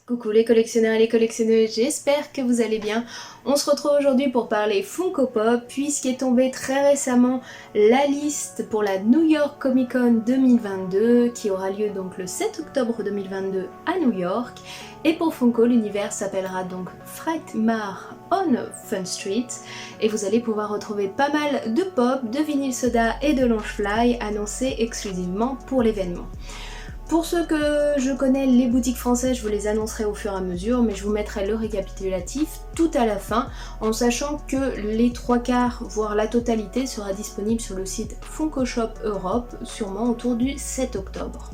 Coucou les collectionneurs et les collectionneuses, j'espère que vous allez bien. On se retrouve aujourd'hui pour parler Funko Pop puisqu'il est tombé très récemment la liste pour la New York Comic Con 2022 qui aura lieu donc le 7 octobre 2022 à New York. Et pour Funko, l'univers s'appellera donc Frightmare on Fun Street et vous allez pouvoir retrouver pas mal de pop, de vinyle soda et de lounge fly annoncés exclusivement pour l'événement. Pour ceux que je connais, les boutiques françaises, je vous les annoncerai au fur et à mesure, mais je vous mettrai le récapitulatif tout à la fin, en sachant que les 3/4, voire la totalité, sera disponible sur le site Funko Shop Europe, sûrement autour du 7 octobre.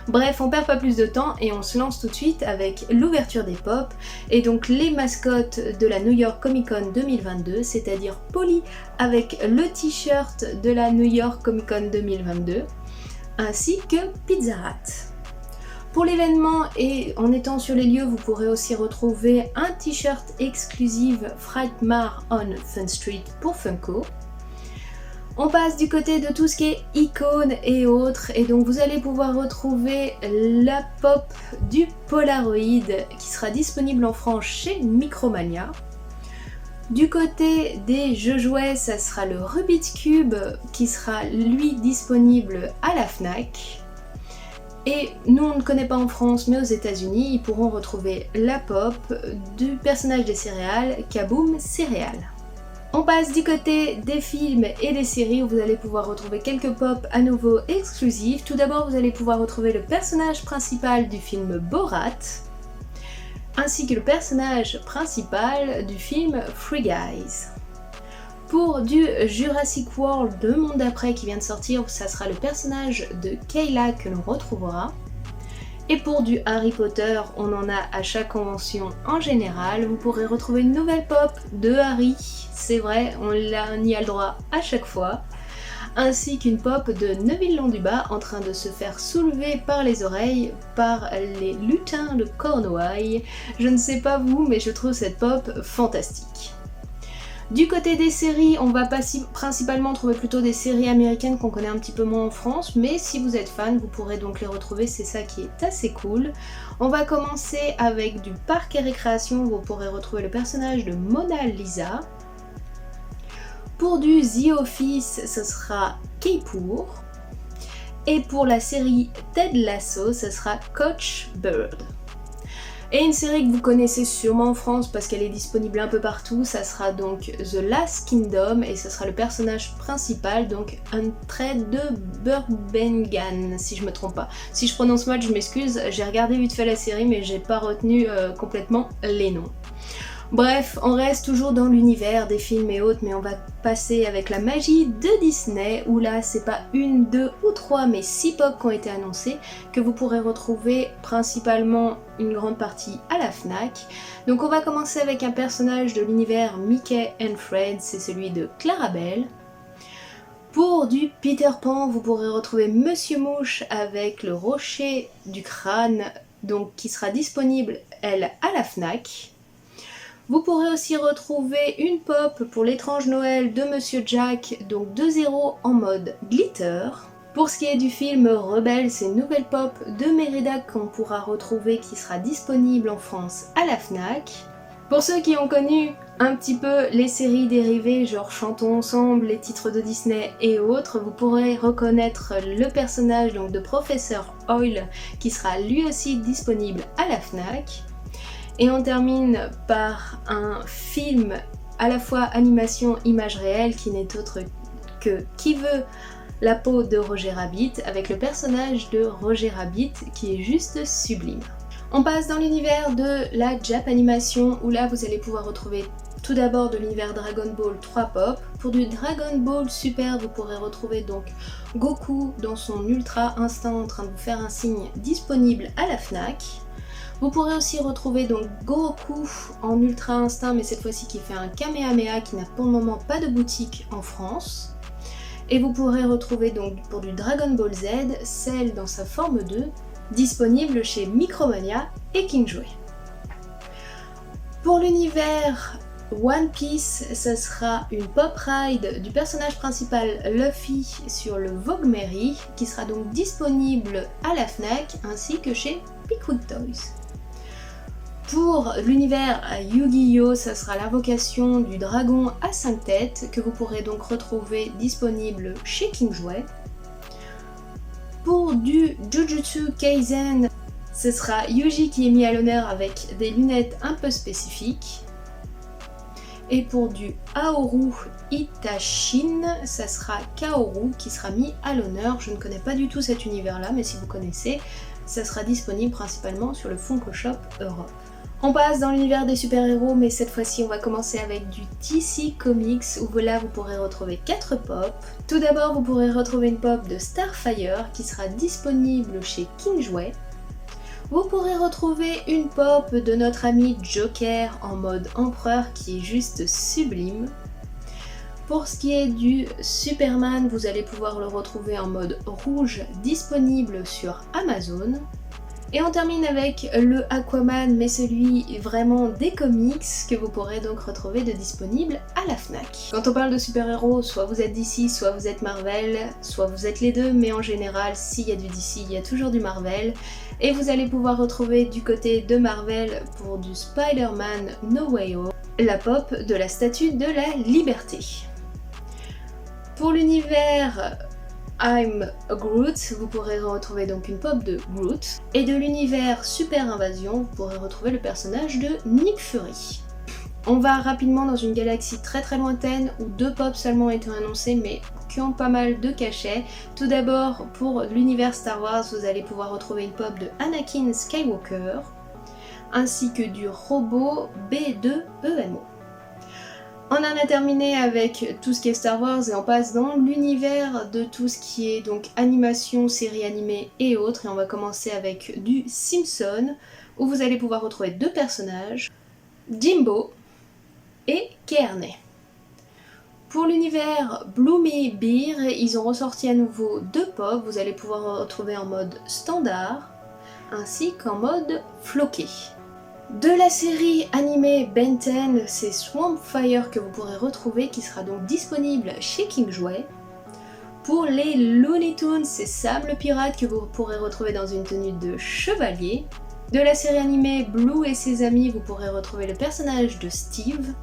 Bref, on perd pas plus de temps et on se lance tout de suite avec l'ouverture des pop, et donc les mascottes de la New York Comic Con 2022, c'est-à-dire Polly avec le t-shirt de la New York Comic Con 2022, ainsi que Pizza Hut. Pour l'événement et en étant sur les lieux, vous pourrez aussi retrouver un t-shirt exclusif Frightmare on Fun Street pour Funko. On passe du côté de tout ce qui est icônes et autres, et donc vous allez pouvoir retrouver la pop du Polaroid qui sera disponible en France chez Micromania. Du côté des jeux jouets, ça sera le Rubik's Cube qui sera lui disponible à la Fnac. Et nous on ne connaît pas en France mais aux États-Unis, ils pourront retrouver la pop du personnage des céréales, Kaboom Céréales. On passe du côté des films et des séries où vous allez pouvoir retrouver quelques pop à nouveau exclusifs. Tout d'abord vous allez pouvoir retrouver le personnage principal du film Borat, ainsi que le personnage principal du film Free Guys. Pour du Jurassic World de Monde d'après qui vient de sortir, ça sera le personnage de Kayla que l'on retrouvera. Et pour du Harry Potter, on en a à chaque convention en général. Vous pourrez retrouver une nouvelle pop de Harry, c'est vrai, on y a le droit à chaque fois, ainsi qu'une pop de Neville Londubat en train de se faire soulever par les oreilles par les lutins de Cornouailles. Je ne sais pas vous, mais je trouve cette pop fantastique. Du côté des séries, on va principalement trouver plutôt des séries américaines qu'on connaît un petit peu moins en France, mais si vous êtes fan, vous pourrez donc les retrouver, c'est ça qui est assez cool. On va commencer avec du Parc et Récréation, vous pourrez retrouver le personnage de Mona Lisa. Pour du The Office, ce sera Keipour. Et pour la série Ted Lasso, ce sera Coach Bird. Et une série que vous connaissez sûrement en France parce qu'elle est disponible un peu partout, ça sera donc The Last Kingdom et ce sera le personnage principal, donc un trait de Burbengan, si je me trompe pas. Si je prononce mal, je m'excuse, j'ai regardé vite fait la série mais j'ai pas retenu complètement les noms. Bref, on reste toujours dans l'univers des films et autres, mais on va passer avec la magie de Disney, où là c'est pas une, deux ou trois, mais 6 pop qui ont été annoncés, que vous pourrez retrouver principalement une grande partie à la Fnac. Donc on va commencer avec un personnage de l'univers Mickey and Fred, c'est celui de Clarabelle. Pour du Peter Pan, vous pourrez retrouver Monsieur Mouche avec le rocher du crâne, donc qui sera disponible, elle, à la Fnac. Vous pourrez aussi retrouver une pop pour l'étrange Noël de Monsieur Jack, donc 2-0 en mode glitter. Pour ce qui est du film Rebelle, c'est une nouvelle pop de Mérida qu'on pourra retrouver qui sera disponible en France à la Fnac. Pour ceux qui ont connu un petit peu les séries dérivées, genre Chantons ensemble, les titres de Disney et autres, vous pourrez reconnaître le personnage donc de Professeur Oil qui sera lui aussi disponible à la Fnac. Et on termine par un film à la fois animation image réelle qui n'est autre que Qui veut la peau de Roger Rabbit avec le personnage de Roger Rabbit qui est juste sublime. On passe dans l'univers de la Japanimation où là vous allez pouvoir retrouver tout d'abord de l'univers Dragon Ball 3 pop. Pour du Dragon Ball Super, vous pourrez retrouver donc Goku dans son Ultra Instinct en train de vous faire un signe disponible à la Fnac. Vous pourrez aussi retrouver donc Goku en Ultra Instinct, mais cette fois-ci qui fait un Kamehameha qui n'a pour le moment pas de boutique en France. Et vous pourrez retrouver donc pour du Dragon Ball Z, Cell dans sa forme 2, disponible chez Micromania et King Jouet. Pour l'univers One Piece, ça sera une pop ride du personnage principal Luffy sur le Vogue Mary, qui sera donc disponible à la Fnac ainsi que chez Pickwood Toys. Pour l'univers Yu-Gi-Oh, ça sera l'invocation du dragon à 5 têtes que vous pourrez donc retrouver disponible chez King Jouet. Pour du Jujutsu Kaisen, ce sera Yuji qui est mis à l'honneur avec des lunettes un peu spécifiques. Et pour du Aoru Itashin, ça sera Kaoru qui sera mis à l'honneur. Je ne connais pas du tout cet univers-là, mais si vous connaissez, ça sera disponible principalement sur le Funko Shop Europe. On passe dans l'univers des super-héros, mais cette fois-ci on va commencer avec du DC Comics, où là vous pourrez retrouver 4 pops. Tout d'abord vous pourrez retrouver une pop de Starfire qui sera disponible chez King Jouet. Vous pourrez retrouver une pop de notre ami Joker en mode empereur qui est juste sublime. Pour ce qui est du Superman, vous allez pouvoir le retrouver en mode rouge disponible sur Amazon. Et on termine avec le Aquaman, mais celui vraiment des comics que vous pourrez donc retrouver de disponible à la Fnac. Quand on parle de super-héros, soit vous êtes DC, soit vous êtes Marvel, soit vous êtes les deux, mais en général, s'il y a du DC, il y a toujours du Marvel. Et vous allez pouvoir retrouver du côté de Marvel pour du Spider-Man No Way Home, la pop de la Statue de la Liberté. Pour l'univers I'm Groot, vous pourrez retrouver donc une pop de Groot. Et de l'univers Super Invasion, vous pourrez retrouver le personnage de Nick Fury. On va rapidement dans une galaxie très très lointaine où 2 pops seulement ont été annoncées mais qui ont pas mal de cachets. Tout d'abord pour l'univers Star Wars, vous allez pouvoir retrouver une pop de Anakin Skywalker ainsi que du robot B2EMO. On en a terminé avec tout ce qui est Star Wars et on passe dans l'univers de tout ce qui est donc animation, séries animées et autres. Et on va commencer avec du Simpson où vous allez pouvoir retrouver 2 personnages, Jimbo et Kearney. Pour l'univers Bloomy Beer, ils ont ressorti à nouveau 2 pops, vous allez pouvoir retrouver en mode standard ainsi qu'en mode floqué. De la série animée Ben 10, c'est Swampfire que vous pourrez retrouver qui sera donc disponible chez King Jouet. Pour les Looney Tunes, c'est Sam le pirate que vous pourrez retrouver dans une tenue de chevalier. De la série animée Blue et ses amis, vous pourrez retrouver le personnage de Steve.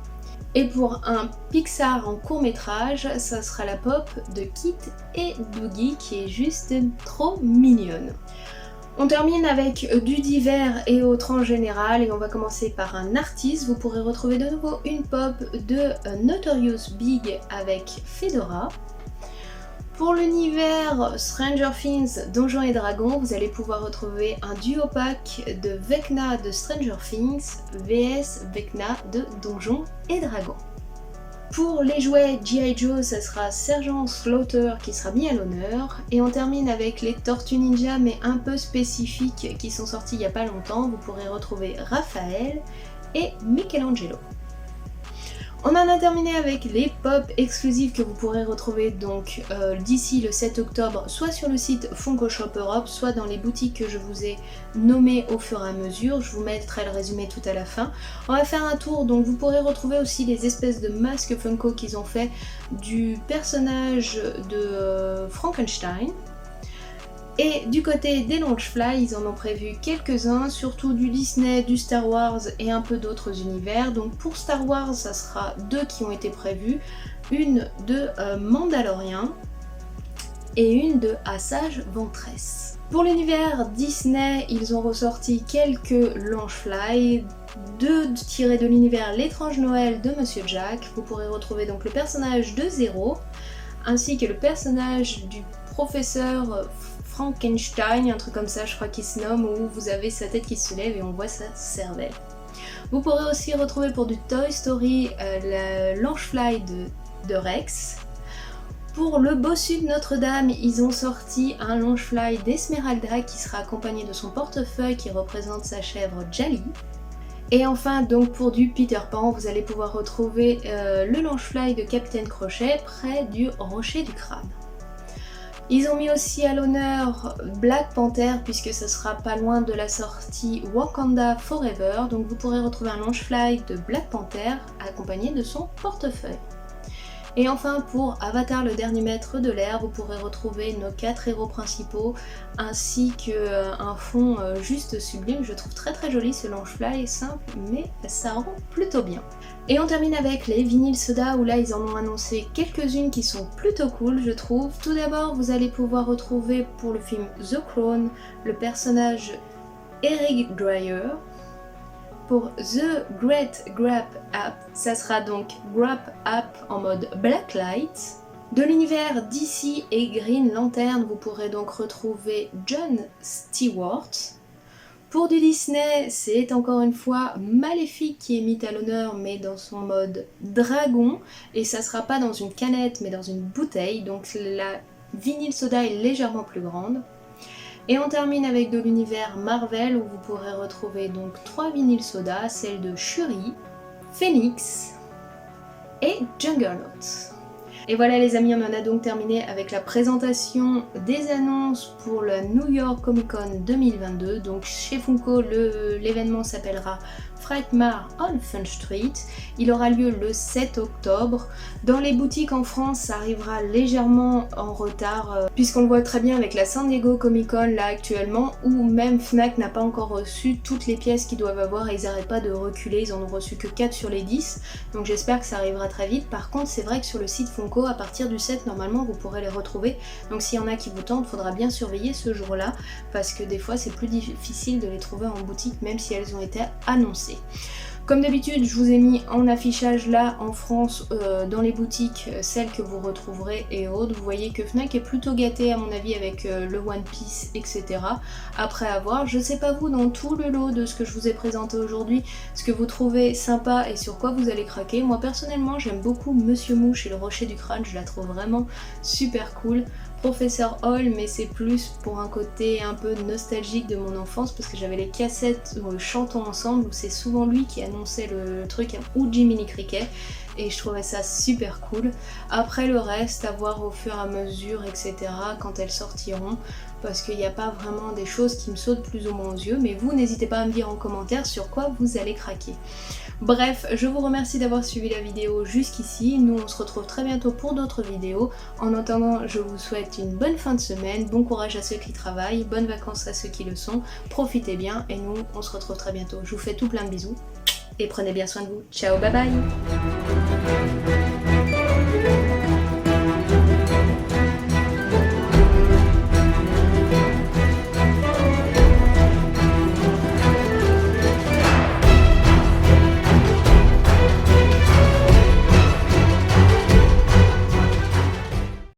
Et pour un Pixar en court-métrage, ça sera la pop de Kit et Doogie qui est juste trop mignonne. On termine avec du divers et autres en général et on va commencer par un artiste. Vous pourrez retrouver de nouveau une pop de Notorious Big avec Fedora. Pour l'univers Stranger Things Donjons et Dragons, vous allez pouvoir retrouver un duo pack de Vecna de Stranger Things vs Vecna de Donjons et Dragons. Pour les jouets G.I. Joe, ça sera Sergeant Slaughter qui sera mis à l'honneur. Et on termine avec les Tortues Ninja, mais un peu spécifiques, qui sont sortis il n'y a pas longtemps. Vous pourrez retrouver Raphaël et Michelangelo. On en a terminé avec les pop exclusives que vous pourrez retrouver donc d'ici le 7 octobre, soit sur le site Funko Shop Europe, soit dans les boutiques que je vous ai nommées au fur et à mesure. Je vous mettrai le résumé tout à la fin. On va faire un tour, donc vous pourrez retrouver aussi les espèces de masques Funko qu'ils ont fait du personnage de Frankenstein. Et du côté des Launchfly, ils en ont prévu quelques-uns, surtout du Disney, du Star Wars et un peu d'autres univers. Donc pour Star Wars, ça sera 2 qui ont été prévus, une de Mandalorian et une de Asajj Ventress. Pour l'univers Disney, ils ont ressorti quelques Launchfly, 2 tirés de l'univers L'étrange Noël de Monsieur Jack. Vous pourrez retrouver donc le personnage de Zero, ainsi que le personnage du professeur Frankenstein, un truc comme ça je crois qu'il se nomme, où vous avez sa tête qui se lève et on voit sa cervelle. Vous pourrez aussi retrouver pour du Toy Story le Launchfly de Rex. Pour le bossu de Notre-Dame, ils ont sorti un Launchfly d'Esmeralda qui sera accompagné de son portefeuille qui représente sa chèvre Jali. Et enfin, donc pour du Peter Pan, vous allez pouvoir retrouver le Launchfly de Capitaine Crochet près du rocher du crâne. Ils ont mis aussi à l'honneur Black Panther puisque ce sera pas loin de la sortie Wakanda Forever, donc vous pourrez retrouver un Launchfly de Black Panther accompagné de son portefeuille. Et enfin pour Avatar le dernier maître de l'air, vous pourrez retrouver nos 4 héros principaux ainsi qu'un fond juste sublime. Je trouve très joli ce Launchfly, simple mais ça rend plutôt bien. Et on termine avec les vinyles soda où là ils en ont annoncé quelques-unes qui sont plutôt cool je trouve. Tout d'abord vous allez pouvoir retrouver pour le film The Crown le personnage Eric Dwyer. Pour The Great Grap App, ça sera donc Grap App en mode Blacklight. De l'univers DC et Green Lantern, vous pourrez donc retrouver John Stewart. Pour du Disney, c'est encore une fois Maléfique qui est mis à l'honneur, mais dans son mode dragon. Et ça sera pas dans une canette, mais dans une bouteille. Donc la vinyle soda est légèrement plus grande. Et on termine avec de l'univers Marvel où vous pourrez retrouver donc 3 vinyles soda, celle de Shuri, Phoenix et Juggernaut. Et voilà les amis, on en a donc terminé avec la présentation des annonces pour la New York Comic Con 2022. Donc chez Funko, l'événement s'appellera Frightmare on Fun Street. Il aura lieu le 7 octobre. Dans les boutiques en France, ça arrivera légèrement en retard puisqu'on le voit très bien avec la San Diego Comic Con là actuellement où même Fnac n'a pas encore reçu toutes les pièces qu'ils doivent avoir et ils n'arrêtent pas de reculer. Ils en ont reçu que 4 sur les 10. Donc j'espère que ça arrivera très vite. Par contre, c'est vrai que sur le site Funko, à partir du 7, normalement, vous pourrez les retrouver. Donc s'il y en a qui vous tentent, il faudra bien surveiller ce jour-là parce que des fois, c'est plus difficile de les trouver en boutique même si elles ont été annoncées. Comme d'habitude, je vous ai mis en affichage là en France dans les boutiques celles que vous retrouverez et autres. Vous voyez que Fnac est plutôt gâté à mon avis avec le One Piece, etc. Après avoir, je sais pas vous, dans tout le lot de ce que je vous ai présenté aujourd'hui, ce que vous trouvez sympa et sur quoi vous allez craquer. Moi personnellement, j'aime beaucoup Monsieur Mouche et le Rocher du Crâne, je la trouve vraiment super cool. Professeur Hall, mais c'est plus pour un côté un peu nostalgique de mon enfance parce que j'avais les cassettes Chantons ensemble où c'est souvent lui qui annonçait le truc ou Jiminy Cricket et je trouvais ça super cool. Après le reste, à voir au fur et à mesure, etc. quand elles sortiront parce qu'il n'y a pas vraiment des choses qui me sautent plus ou moins aux yeux, mais vous n'hésitez pas à me dire en commentaire sur quoi vous allez craquer. Bref, je vous remercie d'avoir suivi la vidéo jusqu'ici. Nous, on se retrouve très bientôt pour d'autres vidéos. En attendant, je vous souhaite une bonne fin de semaine, bon courage à ceux qui travaillent, bonnes vacances à ceux qui le sont, profitez bien et nous, on se retrouve très bientôt. Je vous fais tout plein de bisous et prenez bien soin de vous. Ciao, bye bye!